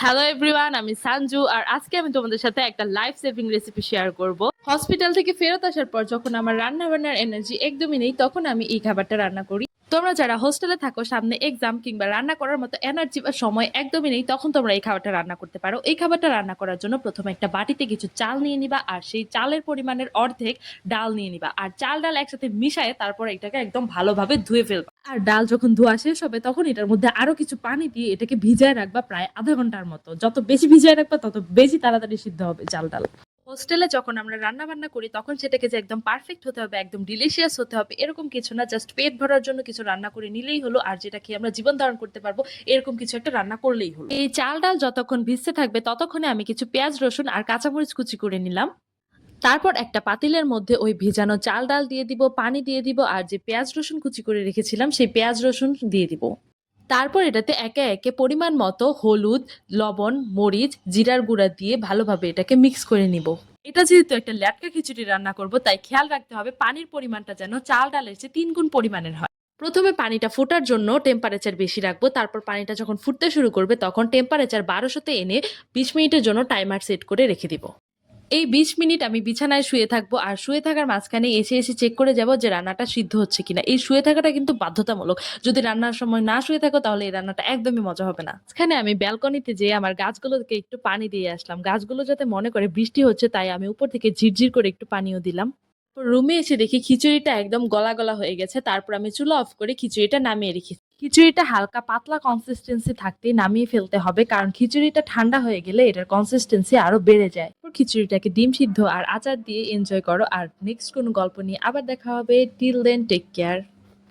Hello everyone, আমি সানজু। আর আজকে আমি তোমাদের সাথে একটা লাইফ সেভিং রেসিপি শেয়ার করব। হসপিটাল থেকে ফেরত আসার পর যখন আমার রান্না বান্নার এনার্জি একদমই নেই, তখন আমি এই খাবারটা রান্না করি। তোমরা যারা হোস্টেলে থাকো, সামনে এক্সাম কিংবা রান্না করার মতো এনার্জি বা সময় একদমই নেই, তখন তোমরা এই খাবারটা রান্না করতে পারো। এই খাবারটা রান্না করার জন্য প্রথমে একটা বাটিতে কিছু চাল নিয়ে নিবা, আর সেই চালের পরিমাণের অর্ধেক ডাল নিয়ে নিবা। আর চাল ডাল একসাথে মিশায়ে তারপর এটাকে একদম ভালোভাবে ধুয়ে ফেলবা। আর ডাল যখন ধোয়া শেষ হবে, তখন এটার মধ্যে আরো কিছু পানি দিয়ে এটাকে ভিজায় রাখবা প্রায় আধা ঘন্টার মতো। যত বেশি ভিজায় রাখবা তত বেশি তাড়াতাড়ি সিদ্ধ হবে চাল ডাল। হোস্টেলে যখন আমরা রান্না বান্না করি, তখন সেটাকে যে একদম পারফেক্ট হতে হবে, একদম ডিলিশিয়াস হতে হবে, এরকম কিছু না। জাস্ট পেট ভরার জন্য কিছু রান্না করে নিলেই হলো, আর যেটা খেয়ে আমরা জীবন ধারণ করতে পারবো এরকম কিছু একটা রান্না করলেই হলো। এই চাল ডাল যতক্ষণ ভিজতে থাকবে, ততক্ষণে আমি কিছু পেঁয়াজ রসুন আর কাঁচামরিচ কুচি করে নিলাম। তারপর একটা পাতিলের মধ্যে ওই ভেজানো চাল ডাল দিয়ে দিব, পানি দিয়ে দিব, আর যে পেঁয়াজ রসুন কুচি করে রেখেছিলাম সেই পেঁয়াজ রসুন দিয়ে দিব। তারপর এটাতে একে একে পরিমাণ মতো হলুদ, লবণ, মরিচ, জিরার গুঁড়া দিয়ে ভালোভাবে এটাকে মিক্স করে নিব। এটা যেহেতু একটা ল্যাটকা খিচুড়ি রান্না করব, তাই খেয়াল রাখতে হবে পানির পরিমাণটা যেন চাল ডালের চেয়ে 3 গুণ পরিমাণের হয়। প্রথমে পানিটা ফোটার জন্য টেম্পারেচার বেশি রাখবো। তারপর পানিটা যখন ফুটতে শুরু করবে, তখন টেম্পারেচার 1200-তে এনে 20 মিনিটের জন্য টাইমার সেট করে রেখে দিব। এই 20 মিনিট আমি বিছানায় শুয়ে থাকবো, আর শুয়ে থাকার মাঝখানে এসে এসে চেক করে যাব যে রান্নাটা সিদ্ধ হচ্ছে কিনা। এই শুয়ে থাকাটা কিন্তু বাধ্যতামূলক। যদি রান্নার সময় না শুয়ে থাকো, তাহলে এই রান্নাটা একদমই মজা হবে না। এখানে আমি ব্যালকনিতে যেয়ে আমার গাছগুলোকে একটু পানি দিয়ে আসলাম। গাছগুলো যাতে মনে করে বৃষ্টি হচ্ছে, তাই আমি উপর থেকে ঝিরঝির করে একটু পানিও দিলাম। রুমে এসে দেখি খিচুড়িটা একদম গলা গলা হয়ে গেছে। তারপর আমি চুলা অফ করে খিচুড়িটা নামিয়ে রেখেছি। খিচুড়িটা হালকা পাতলা কনসিস্টেন্সি থাকতেই নামিয়ে ফেলতে হবে, কারণ খিচুড়িটা ঠান্ডা হয়ে গেলে এটার কনসিস্টেন্সি আরো বেড়ে যায়। খিচুড়িটাকে ডিম সিদ্ধ আর আচার দিয়ে এনজয় করো। আর নেক্সট কোনো গল্প নিয়ে আবার দেখা হবে। Till then, take care.